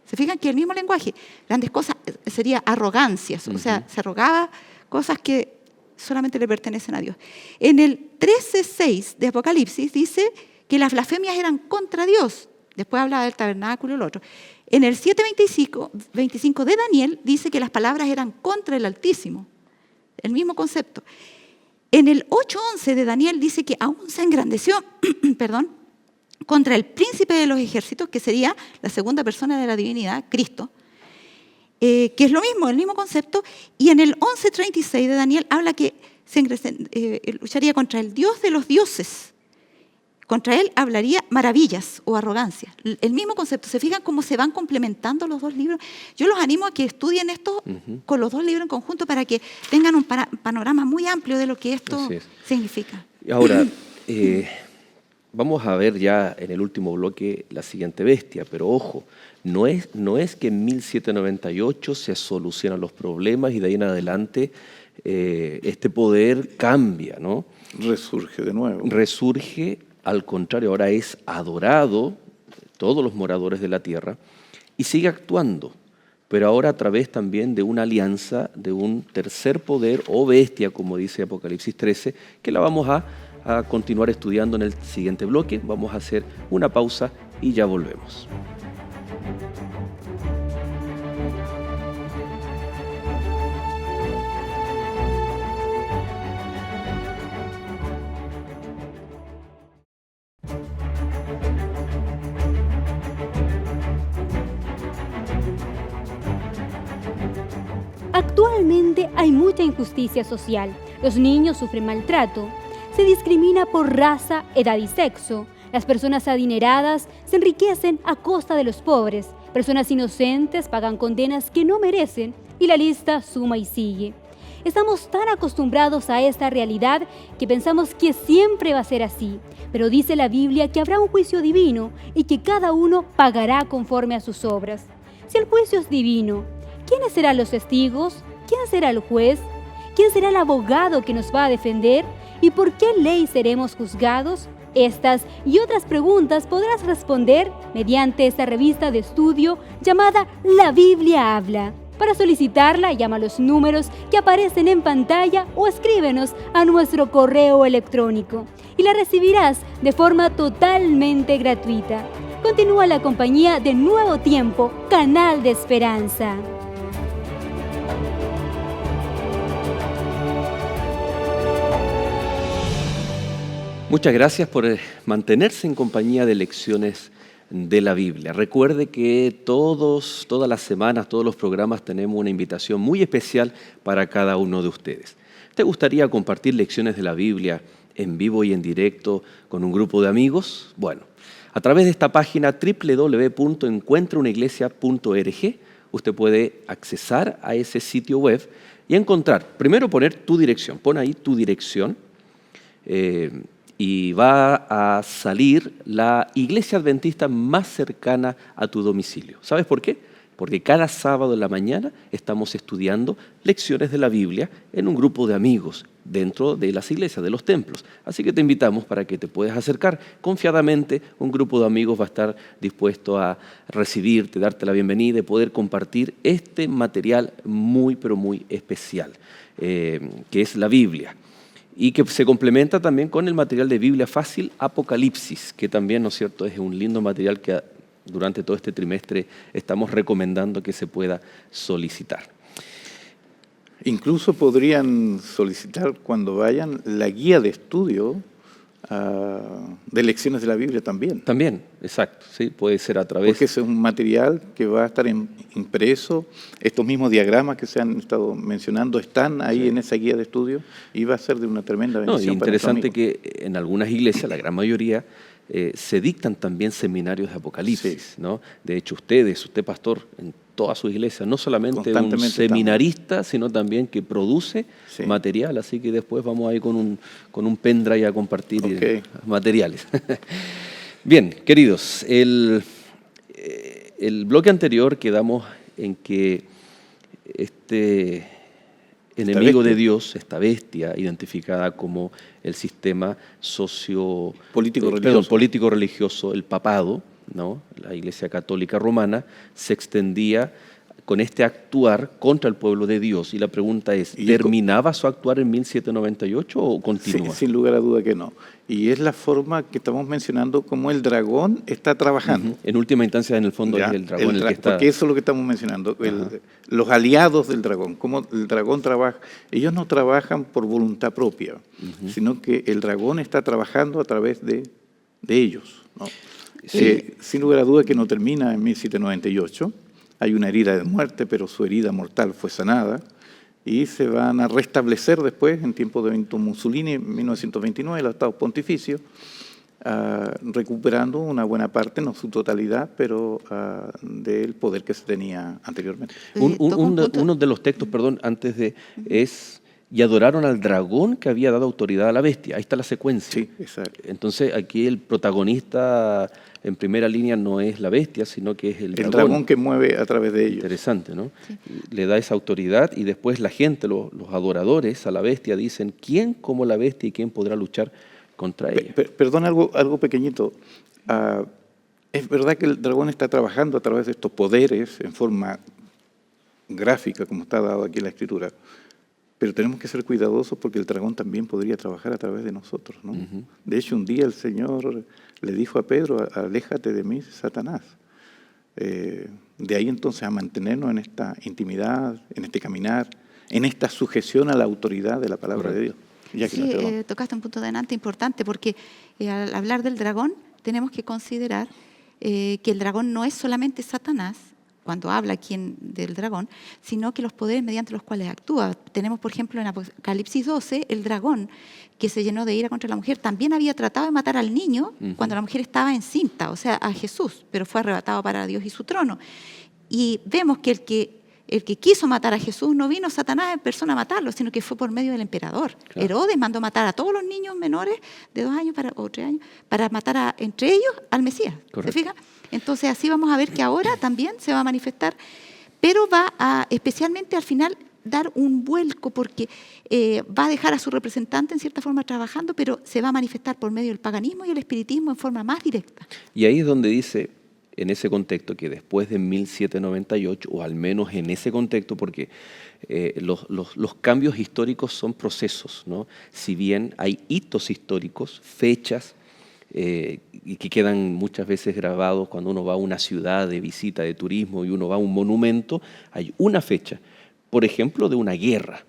¿Se fijan que el mismo lenguaje? Grandes cosas sería arrogancias, o sea, se arrogaba cosas que solamente le pertenecen a Dios. En el 13:6 de Apocalipsis dice que las blasfemias eran contra Dios. Después habla del tabernáculo y el otro. En el 7:25 de Daniel dice que las palabras eran contra el Altísimo. El mismo concepto. En el 8:11 de Daniel dice que aún se engrandeció, perdón, contra el príncipe de los ejércitos, que sería la segunda persona de la divinidad, Cristo, que es lo mismo, el mismo concepto. Y en el 11:36 de Daniel habla que lucharía contra el Dios de los dioses, contra él hablaría maravillas o arrogancia. El mismo concepto. ¿Se fijan cómo se van complementando los dos libros? Yo los animo a que estudien esto con los dos libros en conjunto para que tengan un panorama muy amplio de lo que esto significa. Ahora, vamos a ver ya en el último bloque la siguiente bestia, pero ojo, no es que en 1798 se solucionan los problemas y de ahí en adelante este poder cambia, ¿no? Resurge de nuevo. Resurge, al contrario, ahora es adorado todos los moradores de la tierra y sigue actuando, pero ahora a través también de una alianza, de un tercer poder o bestia, como dice Apocalipsis 13, que la vamos a continuar estudiando en el siguiente bloque. Vamos a hacer una pausa y ya volvemos. Actualmente hay mucha injusticia social. Los niños sufren maltrato. Se discrimina por raza, edad y sexo. Las personas adineradas se enriquecen a costa de los pobres. Personas inocentes pagan condenas que no merecen y la lista suma y sigue. Estamos tan acostumbrados a esta realidad que pensamos que siempre va a ser así. Pero dice la Biblia que habrá un juicio divino y que cada uno pagará conforme a sus obras. Si el juicio es divino, ¿quiénes serán los testigos? ¿Quién será el juez? ¿Quién será el abogado que nos va a defender? ¿Y por qué ley seremos juzgados? Estas y otras preguntas podrás responder mediante esta revista de estudio llamada La Biblia Habla. Para solicitarla, llama a los números que aparecen en pantalla o escríbenos a nuestro correo electrónico y la recibirás de forma totalmente gratuita. Continúa la compañía de Nuevo Tiempo, Canal de Esperanza. Muchas gracias por mantenerse en compañía de Lecciones de la Biblia. Recuerde que todas las semanas, todos los programas tenemos una invitación muy especial para cada uno de ustedes. ¿Te gustaría compartir lecciones de la Biblia en vivo y en directo con un grupo de amigos? Bueno, a través de esta página www.encuentraunaiglesia.org usted puede accesar a ese sitio web y encontrar, primero poner tu dirección, pon ahí tu dirección, y va a salir la iglesia adventista más cercana a tu domicilio. ¿Sabes por qué? Porque cada sábado en la mañana estamos estudiando lecciones de la Biblia en un grupo de amigos dentro de las iglesias, de los templos. Así que te invitamos para que te puedas acercar confiadamente. Un grupo de amigos va a estar dispuesto a recibirte, darte la bienvenida y poder compartir este material muy, pero muy especial, que es la Biblia. Y que se complementa también con el material de Biblia Fácil Apocalipsis, que también, ¿no es cierto?, es un lindo material que durante todo este trimestre estamos recomendando que se pueda solicitar. Incluso podrían solicitar cuando vayan la guía de estudio de lecciones de la Biblia también. También, exacto, sí, puede ser a través... Porque ese es un material que va a estar impreso, estos mismos diagramas que se han estado mencionando están ahí en esa guía de estudio y va a ser de una tremenda bendición. Interesante que en algunas iglesias, la gran mayoría, se dictan también seminarios de Apocalipsis, ¿no? De hecho, usted pastor, en todas sus iglesias, no solamente un seminarista, sino también que produce material, así que después vamos ahí con un pendrive a compartir materiales. Bien, queridos, el bloque anterior quedamos en que este enemigo de Dios, esta bestia identificada como el sistema político-religioso, el papado, ¿no? La Iglesia Católica Romana, se extendía con este actuar contra el pueblo de Dios. Y la pregunta es, ¿terminaba su actuar en 1798 o continúa? Sin lugar a duda que no. Y es la forma que estamos mencionando como el dragón está trabajando. En última instancia, en el fondo, es el dragón el que está... Porque eso es lo que estamos mencionando. Los aliados del dragón, cómo el dragón trabaja. Ellos no trabajan por voluntad propia, sino que el dragón está trabajando a través de ellos, ¿no? Sin lugar a duda que no termina en 1798. Hay una herida de muerte, pero su herida mortal fue sanada y se van a restablecer después, en tiempo de Benito Mussolini, en 1929, los estados pontificios, recuperando una buena parte, no su totalidad, pero del poder que se tenía anteriormente. Uno de los textos, perdón, antes de, es, y adoraron al dragón que había dado autoridad a la bestia. Ahí está la secuencia. Sí, exacto. Entonces aquí el protagonista en primera línea no es la bestia, sino que es el dragón. El dragón que mueve a través de ellos. Interesante, ¿no? Sí. Le da esa autoridad y después la gente, los adoradores a la bestia dicen, ¿quién como la bestia y quién podrá luchar contra ella? Perdón, algo pequeñito. Es verdad que el dragón está trabajando a través de estos poderes en forma gráfica, como está dado aquí en la Escritura, pero tenemos que ser cuidadosos porque el dragón también podría trabajar a través de nosotros, ¿no? De hecho, un día el Señor le dijo a Pedro, aléjate de mí, Satanás. De ahí entonces a mantenernos en esta intimidad, en este caminar, en esta sujeción a la autoridad de la palabra de Dios. Sí, tocaste un punto delante importante porque al hablar del dragón tenemos que considerar que el dragón no es solamente Satanás, cuando habla aquí del dragón, sino que los poderes mediante los cuales actúa. Tenemos, por ejemplo, en Apocalipsis 12, el dragón que se llenó de ira contra la mujer, también había tratado de matar al niño cuando la mujer estaba encinta, o sea, a Jesús, pero fue arrebatado para Dios y su trono. Y vemos que el que quiso matar a Jesús no vino Satanás en persona a matarlo, sino que fue por medio del emperador. Claro. Herodes mandó matar a todos los niños menores de 2 años o 3 años para matar entre ellos al Mesías. Correcto. ¿Se fija? Entonces así vamos a ver que ahora también se va a manifestar, pero va a especialmente al final dar un vuelco porque va a dejar a su representante en cierta forma trabajando, pero se va a manifestar por medio del paganismo y el espiritismo en forma más directa. Y ahí es donde dice, en ese contexto, que después de 1798, o al menos en ese contexto, porque los cambios históricos son procesos, ¿no? Si bien hay hitos históricos, fechas, y que quedan muchas veces grabados cuando uno va a una ciudad de visita, de turismo, y uno va a un monumento, hay una fecha, por ejemplo, de una guerra,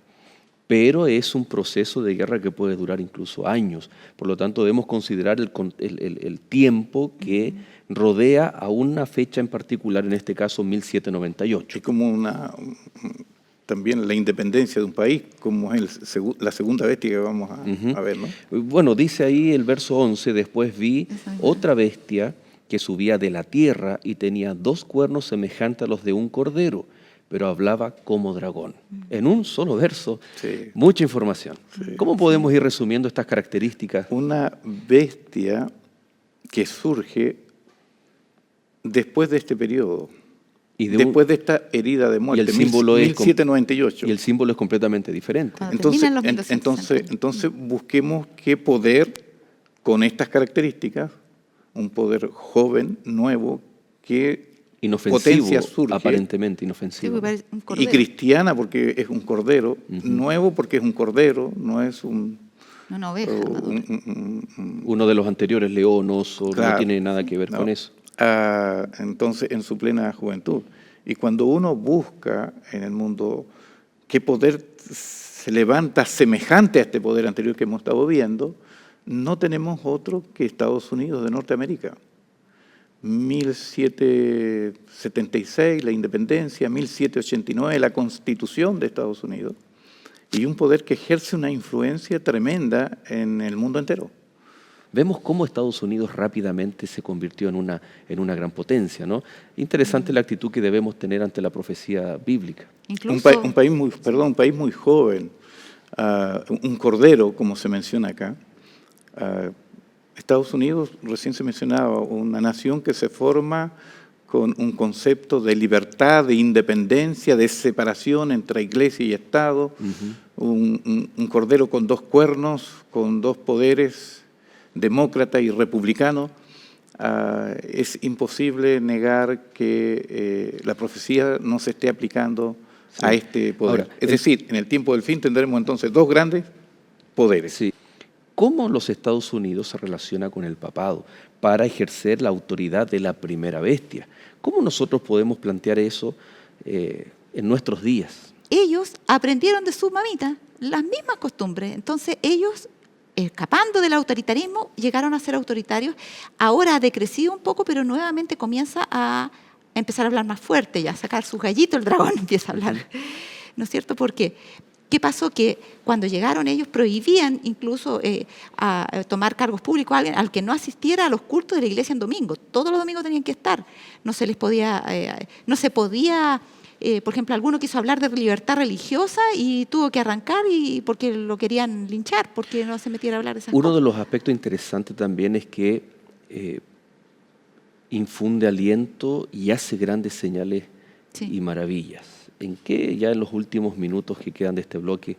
pero es un proceso de guerra que puede durar incluso años. Por lo tanto, debemos considerar el tiempo que rodea a una fecha en particular, en este caso 1798. Es como también la independencia de un país, como es la segunda bestia que vamos a ver, ¿no? Bueno, dice ahí el verso 11, después vi otra bestia que subía de la tierra y tenía 2 cuernos semejantes a los de un cordero, pero hablaba como dragón. En un solo verso, sí. Mucha información. Sí. ¿Cómo podemos ir resumiendo estas características? Una bestia que surge después de este periodo. Después de esta herida de muerte, y el símbolo 1798. Y el símbolo es completamente diferente. Entonces busquemos qué poder con estas características, un poder joven, nuevo, que potencia surge. Aparentemente inofensivo. Y cristiana porque es un cordero, nuevo porque es un cordero, no es una oveja. Uno de los anteriores, león, oso, claro, no tiene nada que ver con eso. Entonces en su plena juventud. Y cuando uno busca en el mundo qué poder se levanta semejante a este poder anterior que hemos estado viendo, no tenemos otro que Estados Unidos de Norteamérica. 1776, la independencia, 1789, la Constitución de Estados Unidos, y un poder que ejerce una influencia tremenda en el mundo entero. Vemos cómo Estados Unidos rápidamente se convirtió en una gran potencia, ¿no? Interesante la actitud que debemos tener ante la profecía bíblica. Incluso un país muy joven, un cordero, como se menciona acá. Estados Unidos, recién se mencionaba, una nación que se forma con un concepto de libertad, de independencia, de separación entre iglesia y Estado, un cordero con 2 cuernos, con 2 poderes, demócrata y republicano. Es imposible negar que la profecía no se esté aplicando a este poder. Ahora, es decir, en el tiempo del fin tendremos entonces 2 grandes poderes. Sí. ¿Cómo los Estados Unidos se relaciona con el papado para ejercer la autoridad de la primera bestia? ¿Cómo nosotros podemos plantear eso en nuestros días? Ellos aprendieron de su mamita las mismas costumbres. Entonces ellos, escapando del autoritarismo, llegaron a ser autoritarios. Ahora ha decrecido un poco, pero nuevamente comienza a empezar a hablar más fuerte, ya a sacar sus gallitos, el dragón empieza a hablar. ¿No es cierto? ¿Por qué? ¿Qué pasó? Que cuando llegaron ellos prohibían incluso a tomar cargos públicos a alguien al que no asistiera a los cultos de la iglesia en domingo. Todos los domingos tenían que estar. No se podía, por ejemplo, alguno quiso hablar de libertad religiosa y tuvo que arrancar porque lo querían linchar, porque no se metiera a hablar de esas cosas. Uno de los aspectos interesantes también es que infunde aliento y hace grandes señales y maravillas. ¿En qué, ya en los últimos minutos que quedan de este bloque,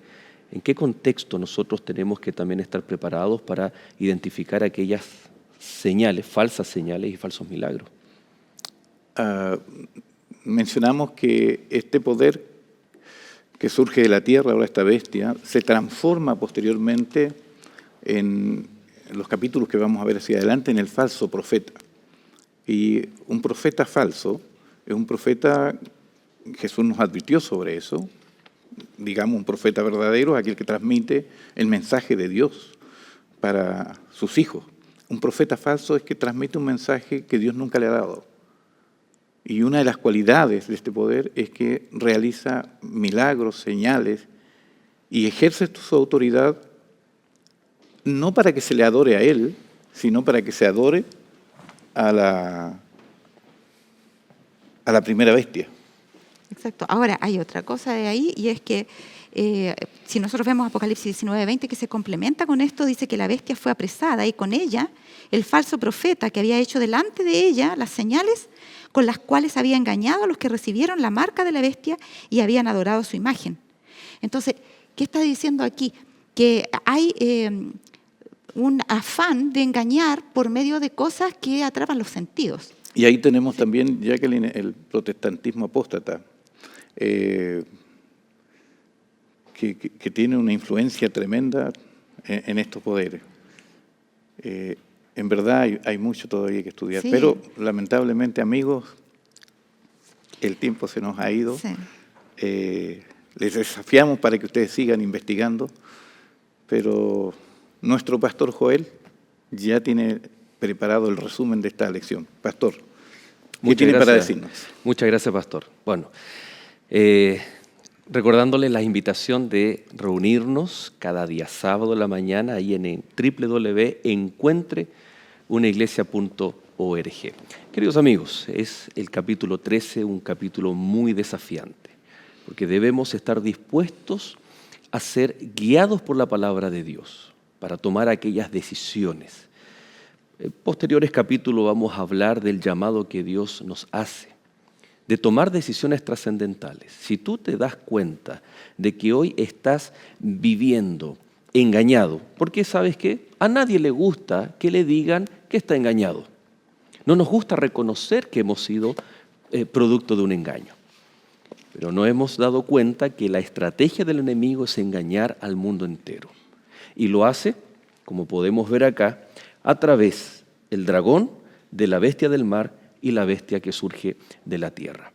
en qué contexto nosotros tenemos que también estar preparados para identificar aquellas señales, falsas señales y falsos milagros? Mencionamos que este poder que surge de la tierra, ahora esta bestia, se transforma posteriormente en los capítulos que vamos a ver hacia adelante en el falso profeta. Y un profeta falso es un profeta, Jesús nos advirtió sobre eso, digamos un profeta verdadero, aquel que transmite el mensaje de Dios para sus hijos. Un profeta falso es que transmite un mensaje que Dios nunca le ha dado. Y una de las cualidades de este poder es que realiza milagros, señales y ejerce su autoridad no para que se le adore a él, sino para que se adore a la primera bestia. Exacto. Ahora, hay otra cosa de ahí, y es que si nosotros vemos Apocalipsis 19:20, que se complementa con esto, dice que la bestia fue apresada y con ella el falso profeta que había hecho delante de ella las señales con las cuales había engañado a los que recibieron la marca de la bestia y habían adorado su imagen. Entonces, ¿qué está diciendo aquí? Que hay un afán de engañar por medio de cosas que atrapan los sentidos. Y ahí tenemos también, ya que el protestantismo apóstata, que tiene una influencia tremenda en estos poderes. En verdad hay mucho todavía que estudiar, pero lamentablemente, amigos, el tiempo se nos ha ido. Sí. Les desafiamos para que ustedes sigan investigando, pero nuestro pastor Joel ya tiene preparado el resumen de esta lección. Pastor, ¿qué tiene para decirnos? Muchas gracias, pastor. Bueno, recordándole la invitación de reunirnos cada día sábado en la mañana ahí en www.encuentreunaiglesia.org. Queridos amigos, es el capítulo 13, un capítulo muy desafiante, porque debemos estar dispuestos a ser guiados por la palabra de Dios para tomar aquellas decisiones. En posteriores capítulos vamos a hablar del llamado que Dios nos hace, de tomar decisiones trascendentales. Si tú te das cuenta de que hoy estás viviendo engañado, porque ¿sabes qué? A nadie le gusta que le digan que está engañado. No nos gusta reconocer que hemos sido producto de un engaño. Pero no hemos dado cuenta que la estrategia del enemigo es engañar al mundo entero. Y lo hace, como podemos ver acá, a través del dragón, de la bestia del mar y la bestia que surge de la tierra.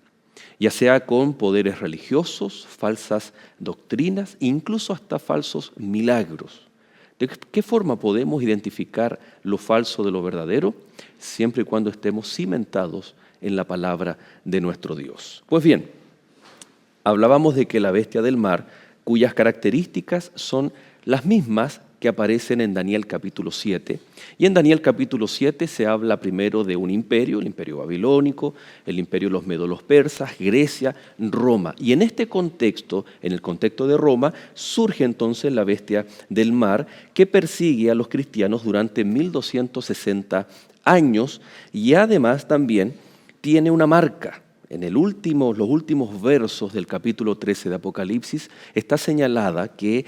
Ya sea con poderes religiosos, falsas doctrinas, incluso hasta falsos milagros. ¿De qué forma podemos identificar lo falso de lo verdadero? Siempre y cuando estemos cimentados en la palabra de nuestro Dios. Pues bien, hablábamos de que la bestia del mar, cuyas características son las mismas que aparecen en Daniel capítulo 7. Y en Daniel capítulo 7 se habla primero de un imperio, el imperio babilónico, el imperio de los medos, los persas, Grecia, Roma. Y en este contexto, en el contexto de Roma, surge entonces la bestia del mar que persigue a los cristianos durante 1260 años y además también tiene una marca. En los últimos versos del capítulo 13 de Apocalipsis está señalada que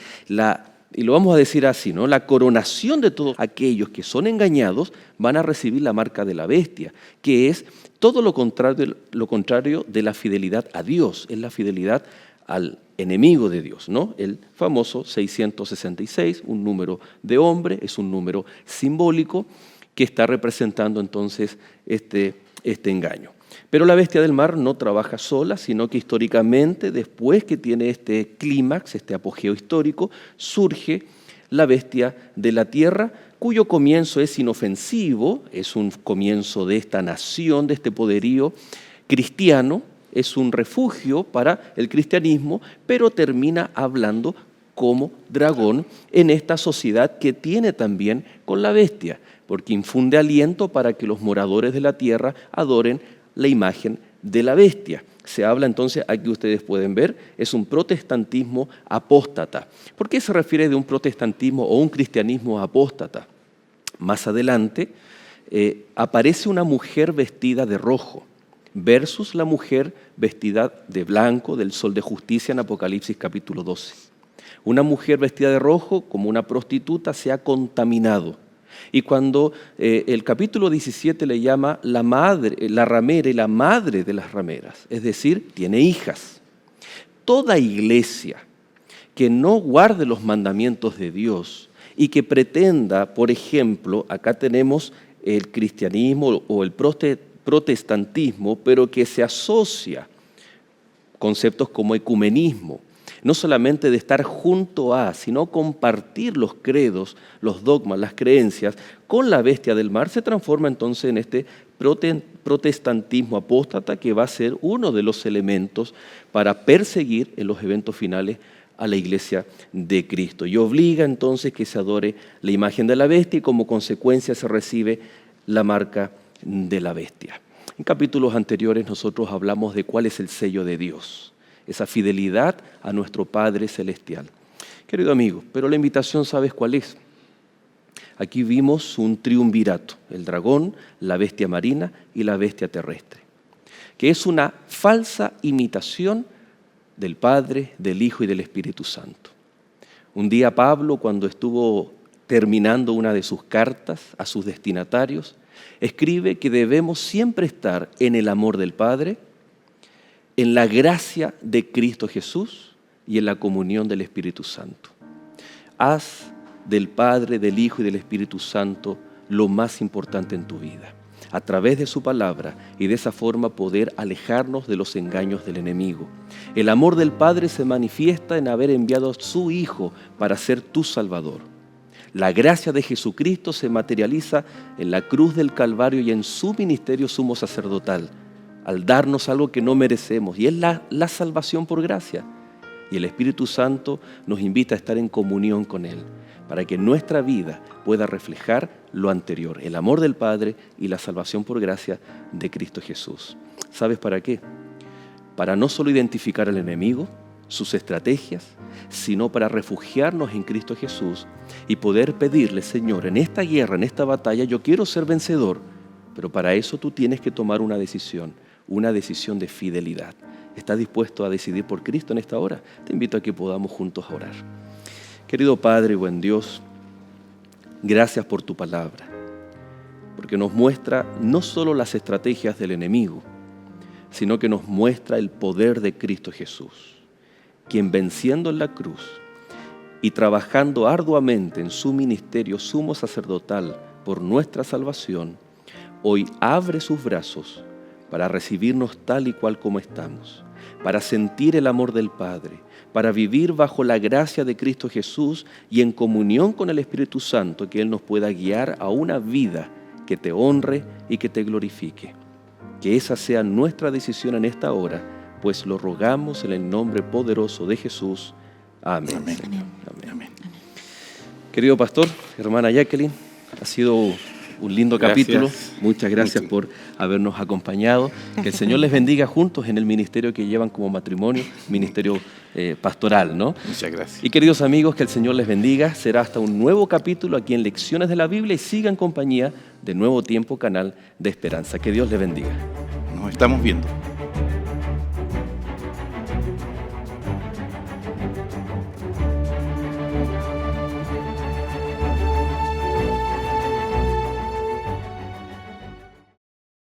y lo vamos a decir así, ¿no? La coronación de todos aquellos que son engañados van a recibir la marca de la bestia, que es todo lo contrario de la fidelidad a Dios, es la fidelidad al enemigo de Dios, ¿no? El famoso 666, un número de hombre, es un número simbólico que está representando entonces este engaño. Pero la bestia del mar no trabaja sola, sino que históricamente, después que tiene este clímax, este apogeo histórico, surge la bestia de la tierra, cuyo comienzo es inofensivo, es un comienzo de esta nación, de este poderío cristiano, es un refugio para el cristianismo, pero termina hablando como dragón en esta sociedad que tiene también con la bestia, porque infunde aliento para que los moradores de la tierra adoren la imagen de la bestia. Se habla entonces, aquí ustedes pueden ver, es un protestantismo apóstata. ¿Por qué se refiere de un protestantismo o un cristianismo apóstata? Más adelante aparece una mujer vestida de rojo versus la mujer vestida de blanco del sol de justicia en Apocalipsis capítulo 12. Una mujer vestida de rojo, como una prostituta, se ha contaminado. Y cuando el capítulo 17 le llama la madre, la ramera y la madre de las rameras, es decir, tiene hijas. Toda iglesia que no guarde los mandamientos de Dios y que pretenda, por ejemplo, acá tenemos el cristianismo o el protestantismo, pero que se asocia conceptos como ecumenismo, no solamente de estar junto a, sino compartir los credos, los dogmas, las creencias con la bestia del mar, se transforma entonces en este protestantismo apóstata que va a ser uno de los elementos para perseguir en los eventos finales a la iglesia de Cristo. Y obliga entonces que se adore la imagen de la bestia y como consecuencia se recibe la marca de la bestia. En capítulos anteriores nosotros hablamos de cuál es el sello de Dios, esa fidelidad a nuestro Padre Celestial. Querido amigo, pero la invitación, ¿sabes cuál es? Aquí vimos un triunvirato, el dragón, la bestia marina y la bestia terrestre, que es una falsa imitación del Padre, del Hijo y del Espíritu Santo. Un día Pablo, cuando estuvo terminando una de sus cartas a sus destinatarios, escribe que debemos siempre estar en el amor del Padre, en la gracia de Cristo Jesús y en la comunión del Espíritu Santo. Haz del Padre, del Hijo y del Espíritu Santo lo más importante en tu vida, a través de su palabra, y de esa forma poder alejarnos de los engaños del enemigo. El amor del Padre se manifiesta en haber enviado a su Hijo para ser tu Salvador. La gracia de Jesucristo se materializa en la cruz del Calvario y en su ministerio sumo sacerdotal, al darnos algo que no merecemos, y es la salvación por gracia. Y el Espíritu Santo nos invita a estar en comunión con Él, para que nuestra vida pueda reflejar lo anterior, el amor del Padre y la salvación por gracia de Cristo Jesús. ¿Sabes para qué? Para no solo identificar al enemigo, sus estrategias, sino para refugiarnos en Cristo Jesús y poder pedirle: Señor, en esta guerra, en esta batalla, yo quiero ser vencedor, pero para eso tú tienes que tomar una decisión de fidelidad. ¿Estás dispuesto a decidir por Cristo en esta hora? Te invito a que podamos juntos orar. Querido Padre, buen Dios, gracias por tu palabra, porque nos muestra no solo las estrategias del enemigo, sino que nos muestra el poder de Cristo Jesús, quien venciendo en la cruz y trabajando arduamente en su ministerio sumo sacerdotal por nuestra salvación, hoy abre sus brazos para recibirnos tal y cual como estamos, para sentir el amor del Padre, para vivir bajo la gracia de Cristo Jesús y en comunión con el Espíritu Santo, que Él nos pueda guiar a una vida que te honre y que te glorifique. Que esa sea nuestra decisión en esta hora, pues lo rogamos en el nombre poderoso de Jesús. Amén. Amén. Amén. Amén. Querido pastor, hermana Jacqueline, ha sido un lindo capítulo. Muchas gracias por habernos acompañado. Que el Señor les bendiga juntos en el ministerio que llevan como matrimonio, ministerio pastoral, ¿no? Muchas gracias. Y queridos amigos, que el Señor les bendiga. Será hasta un nuevo capítulo aquí en Lecciones de la Biblia y sigan compañía de Nuevo Tiempo, canal de esperanza. Que Dios les bendiga. Nos estamos viendo.